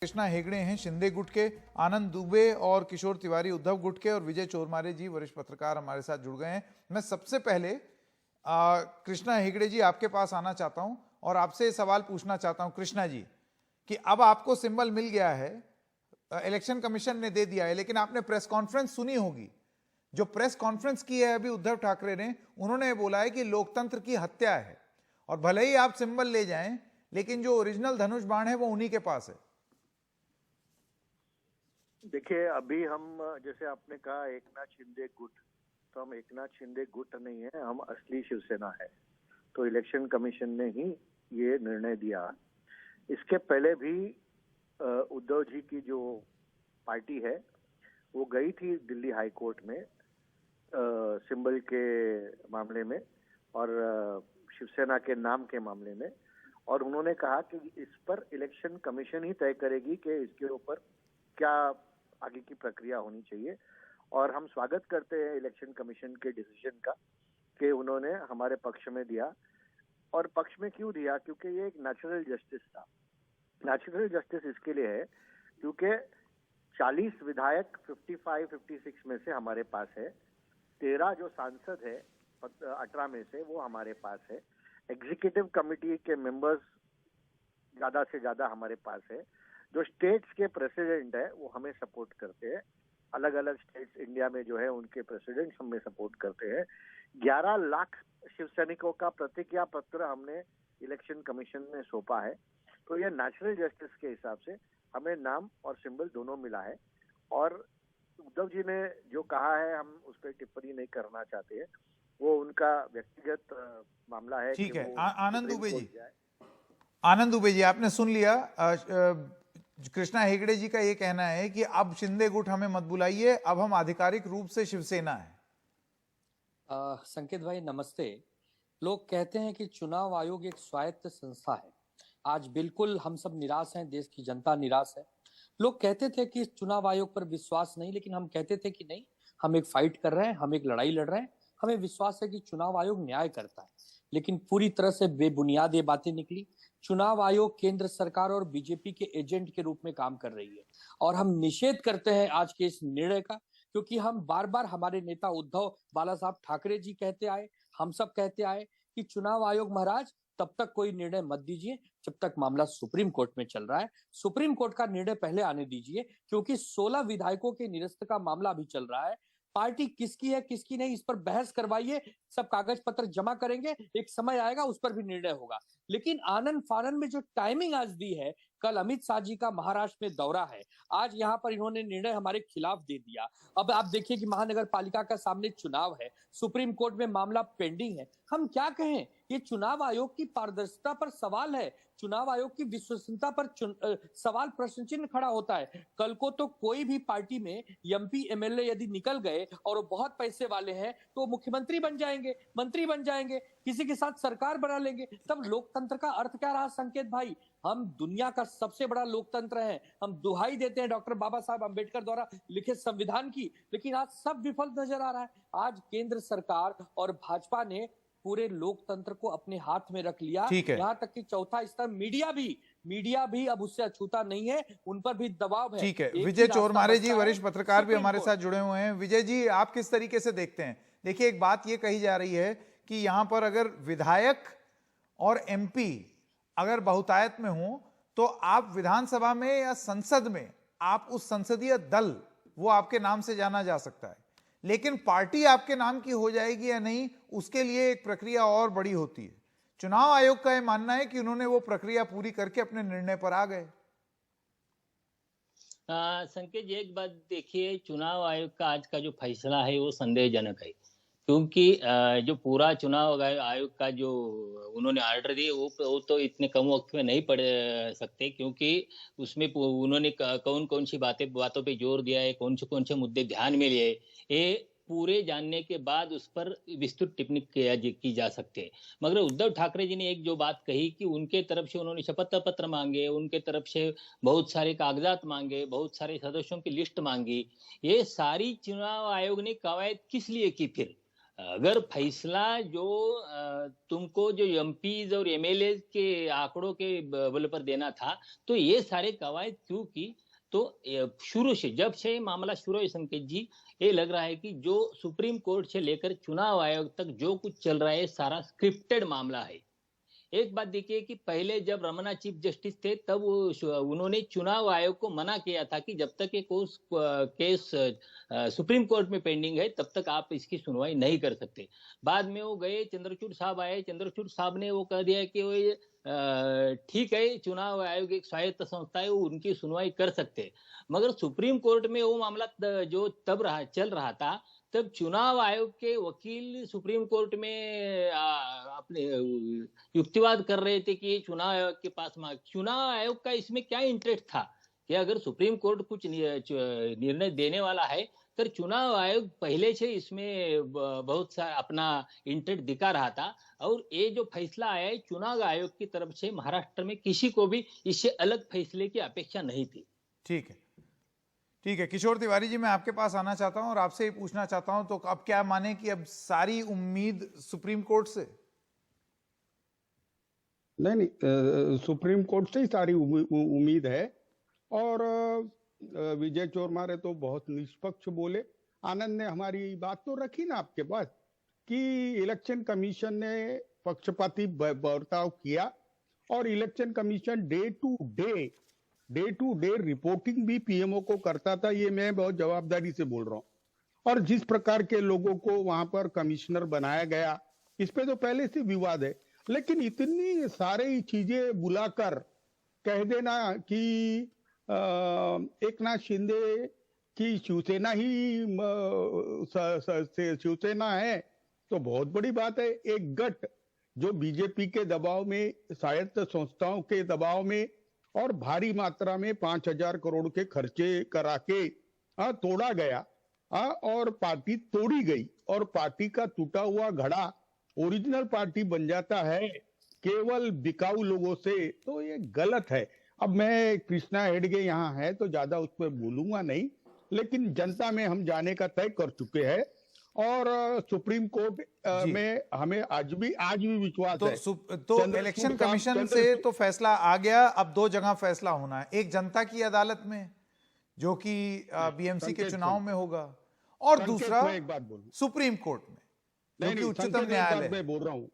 कृष्णा हेगड़े हैं शिंदे गुट के, आनंद दुबे और किशोर तिवारी उद्धव गुट के, और विजय चोरमारे जी वरिष्ठ पत्रकार हमारे साथ जुड़ गए हैं। मैं सबसे पहले कृष्णा हेगड़े जी आपके पास आना चाहता हूं और आपसे सवाल पूछना चाहता हूं कृष्णा जी कि अब आपको सिंबल मिल गया है, इलेक्शन कमीशन ने दे दिया है, लेकिन आपने प्रेस कॉन्फ्रेंस सुनी होगी। जो प्रेस कॉन्फ्रेंस की है अभी उद्धव ठाकरे ने, उन्होंने बोला है कि लोकतंत्र की हत्या है और भले ही आप सिंबल ले जाएं लेकिन जो ओरिजिनल धनुष बाण है वो उन्हीं के पास है। देखिए, अभी हम जैसे आपने कहा एकनाथ शिंदे गुट, तो हम एकनाथ शिंदे गुट नहीं है, हम असली शिवसेना है। तो इलेक्शन कमीशन ने ही ये निर्णय दिया। इसके पहले भी उद्धव जी की जो पार्टी है वो गई थी दिल्ली हाई कोर्ट में सिंबल के मामले में और शिवसेना के नाम के मामले में, और उन्होंने कहा कि इस पर इलेक्शन कमीशन ही तय करेगी कि इसके ऊपर क्या आगे की प्रक्रिया होनी चाहिए। और हम स्वागत करते हैं इलेक्शन कमीशन के डिसीजन का कि उन्होंने हमारे पक्ष में दिया। और पक्ष में क्यों दिया? क्योंकि ये एक नेचुरल जस्टिस था। नेचुरल जस्टिस इसके लिए है क्योंकि 40 विधायक 55-56 में से हमारे पास है, 13 जो सांसद है 18 में से वो हमारे पास है, एग्जीक्यूटिव कमेटी के मेंबर्स ज्यादा से ज्यादा हमारे पास है, जो स्टेट्स के प्रेसिडेंट है वो हमें सपोर्ट करते हैं, अलग अलग स्टेट्स इंडिया में जो है उनके प्रेसिडेंट हमें सपोर्ट करते हैं। 11 लाख शिवसैनिकों का प्रतिज्ञा पत्र हमने इलेक्शन कमीशन में सौंपा है। तो ये नेचुरल जस्टिस के हिसाब से हमें नाम और सिंबल दोनों मिला है। और उद्धव जी ने जो कहा है हम उस पर टिप्पणी नहीं करना चाहते हैं, वो उनका व्यक्तिगत मामला है। ठीक है, आनंद दुबे जी आपने सुन लिया। कृष्णा हेगड़े जी का ये कहना है कि अब शिंदे गुट हमें मत बुलाइए, अब हम आधिकारिक रूप से शिवसेना है। संकेत भाई नमस्ते। लोग कहते हैं कि चुनाव आयोग एक स्वायत्त संस्था है। आज बिल्कुल हम सब निराश हैं, देश की जनता निराश है। लोग कहते थे कि चुनाव आयोग पर विश्वास नहीं, लेकिन हम कहते थे कि नहीं, हम एक फाइट कर रहे हैं, हम एक लड़ाई लड़ रहे हैं, हमें विश्वास है कि चुनाव आयोग न्याय करता है। लेकिन पूरी तरह से बेबुनियाद ये बातें निकली। चुनाव आयोग केंद्र सरकार और बीजेपी के एजेंट के रूप में काम कर रही है और हम निषेध करते हैं आज के इस निर्णय का, क्योंकि हम बार बार हमारे नेता उद्धव बाला साहब ठाकरे जी कहते आए, हम सब कहते आए कि चुनाव आयोग महाराज तब तक कोई निर्णय मत दीजिए जब तक मामला सुप्रीम कोर्ट में चल रहा है। सुप्रीम कोर्ट का निर्णय पहले आने दीजिए, क्योंकि 16 विधायकों के निरस्त का मामला अभी चल रहा है। पार्टी किसकी है किसकी नहीं इस पर बहस करवाइए, सब कागज पत्र जमा करेंगे, एक समय आएगा उस पर भी निर्णय होगा। लेकिन आनंद फानन में जो टाइमिंग आज दी है, कल अमित शाह जी का महाराष्ट्र में दौरा है, आज यहाँ पर इन्होंने निर्णय हमारे खिलाफ दे दिया। अब आप देखिए कि महानगर पालिका का सामने चुनाव है, सुप्रीम कोर्ट में मामला पेंडिंग है। हम क्या कहें, ये चुनाव आयोग की पारदर्शिता पर सवाल है, चुनाव आयोग की विश्वसनीयता पर सवाल प्रश्न चिन्ह खड़ा होता है। कल को तो कोई भी पार्टी में एमपी एमएलए यदि निकल गए और वो बहुत पैसे वाले हैं तो मुख्यमंत्री बन जाएंगे, मंत्री बन जाएंगे, किसी के साथ सरकार बना लेंगे। तब लोकतंत्र का अर्थ क्या रहा संकेत भाई? हम दुनिया का सबसे बड़ा लोकतंत्र है, हम दुहाई देते हैं डॉक्टर बाबा साहब अम्बेडकर द्वारा लिखे संविधान की, लेकिन आज सब विफल नजर आ रहा है। आज केंद्र सरकार और भाजपा ने पूरे लोकतंत्र को अपने हाथ में रख लिया। यहाँ तक कि चौथा स्तर मीडिया भी अब उससे अछूता नहीं है, उन पर भी दबाव है। ठीक है, विजय चोरमारे जी वरिष्ठ पत्रकार भी हमारे साथ जुड़े हुए हैं। विजय जी आप किस तरीके से देखते हैं? देखिए, एक बात ये कही जा रही है कि यहां पर अगर विधायक और एमपी अगर बहुतायत में हो तो आप विधानसभा में या संसद में आप उस संसदीय दल वो आपके नाम से जाना जा सकता है, लेकिन पार्टी आपके नाम की हो जाएगी या नहीं उसके लिए एक प्रक्रिया और बड़ी होती है। चुनाव आयोग का यह मानना है कि उन्होंने वो प्रक्रिया पूरी करके अपने निर्णय पर आ गए। संकेत जी एक बात देखिए, चुनाव आयोग का आज का जो फैसला है वो संदेहजनक है, क्योंकि जो पूरा चुनाव आयोग का जो उन्होंने ऑर्डर दिए वो तो इतने कम वक्त में नहीं पढ़ सकते, क्योंकि उसमें उन्होंने कौन कौन सी बातों पे जोर दिया है, कौन से मुद्दे ध्यान में लिए, ये पूरे जानने के बाद उस पर विस्तृत टिप्पणी की जा सकते हैं। मगर उद्धव ठाकरे जी ने एक जो बात कही कि उनके तरफ से उन्होंने शपथ पत्र मांगे, उनके तरफ से बहुत सारे कागजात मांगे, बहुत सारे सदस्यों की लिस्ट मांगी, ये सारी चुनाव आयोग ने कवायद किस लिए की? फिर अगर फैसला जो तुमको जो एमपीज और एमएलए के आंकड़ों के बल पर देना था, तो ये सारे कवायद क्यों की? तो शुरू से, जब से ये मामला शुरू है संकेत जी, ये लग रहा है कि जो सुप्रीम कोर्ट से लेकर चुनाव आयोग तक जो कुछ चल रहा है सारा स्क्रिप्टेड मामला है। एक बात देखिए कि पहले जब रमन्ना चीफ जस्टिस थे तब उन्होंने चुनाव आयोग को मना किया था कि जब तक ये केस सुप्रीम कोर्ट में पेंडिंग है तब तक आप इसकी सुनवाई नहीं कर सकते। बाद में वो गए, चंद्रचूड़ साहब आए, चंद्रचूड़ साहब ने वो कह दिया कि वो ठीक है, चुनाव आयोग एक स्वायत्त संस्था है, वो उनकी सुनवाई कर सकते हैं। मगर सुप्रीम कोर्ट में वो मामला जो तब चल रहा था, तब चुनाव आयोग के वकील सुप्रीम कोर्ट में अपने युक्तिवाद कर रहे थे कि चुनाव आयोग के पास चुनाव आयोग का इसमें क्या इंटरेस्ट था कि अगर सुप्रीम कोर्ट कुछ निर्णय देने वाला है तो चुनाव आयोग पहले से इसमें बहुत सा अपना इंटरेस्ट दिखा रहा था। और ये जो फैसला आया है चुनाव आयोग की तरफ से, महाराष्ट्र में किसी को भी इससे अलग फैसले की अपेक्षा नहीं थी। ठीक है, ठीक है किशोर तिवारी जी, मैं आपके पास आना चाहता हूं और आपसे ही पूछना चाहता हूं, तो अब क्या माने कि अब सारी उम्मीद सुप्रीम कोर्ट से? नहीं, सुप्रीम कोर्ट से ही सारी उम्मीद है। और विजय चोरमारे तो बहुत निष्पक्ष बोले। आनंद ने हमारी बात तो रखी ना आपके पास कि इलेक्शन कमीशन ने पक्षपाती बर्ताव किया और election commission day to day reporting भी पीएमओ को करता था। ये मैं बहुत जवाबदारी से बोल रहा हूं। और जिस प्रकार के लोगों को वहां पर कमिश्नर बनाया गया, इस पे तो पहले से विवाद है। लेकिन इतनी सारी चीजें बुलाकर कह देना कि एकनाथ शिंदे की शिवसेना ही शिवसेना है, तो बहुत बड़ी बात है। एक गठ जो बीजेपी के दबाव में, स्वायत्त संस्थाओं के दबाव में और भारी मात्रा में 5,000 करोड़ के खर्चे करा के तोड़ा गया और पार्टी तोड़ी गई और पार्टी का टूटा हुआ घड़ा ओरिजिनल पार्टी बन जाता है केवल बिकाऊ लोगों से, तो ये गलत है। अब मैं कृष्णा हेडगे यहाँ है तो ज्यादा उस पर बोलूंगा नहीं, लेकिन जनता में हम जाने का तय कर चुके हैं और सुप्रीम कोर्ट में हमें आज भी विश्वास है। तो इलेक्शन कमीशन से तो फैसला आ गया, अब दो जगह फैसला होना है। एक जनता की अदालत में जो कि बीएमसी के चुनाव में होगा, और दूसरा एक बात बोलूं, सुप्रीम कोर्ट में जो कि उच्चतम न्यायालय। मैं बोल रहा हूँ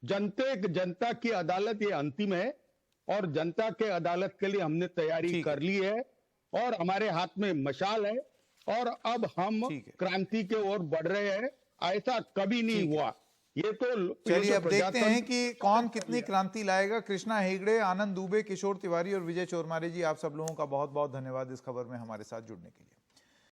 जनता की अदालत ये अंतिम है और जनता के अदालत के लिए हमने तैयारी कर ली है और हमारे हाथ में मशाल है और अब हम क्रांति के ओर बढ़ रहे हैं। ऐसा कभी नहीं हुआ। ये तो चलिए अब देखते हैं कि कौन कितनी क्रांति लाएगा। कृष्णा हेगड़े, आनंद दुबे, किशोर तिवारी और विजय चोरमारे जी, आप सब लोगों का बहुत बहुत धन्यवाद इस खबर में हमारे साथ जुड़ने के लिए।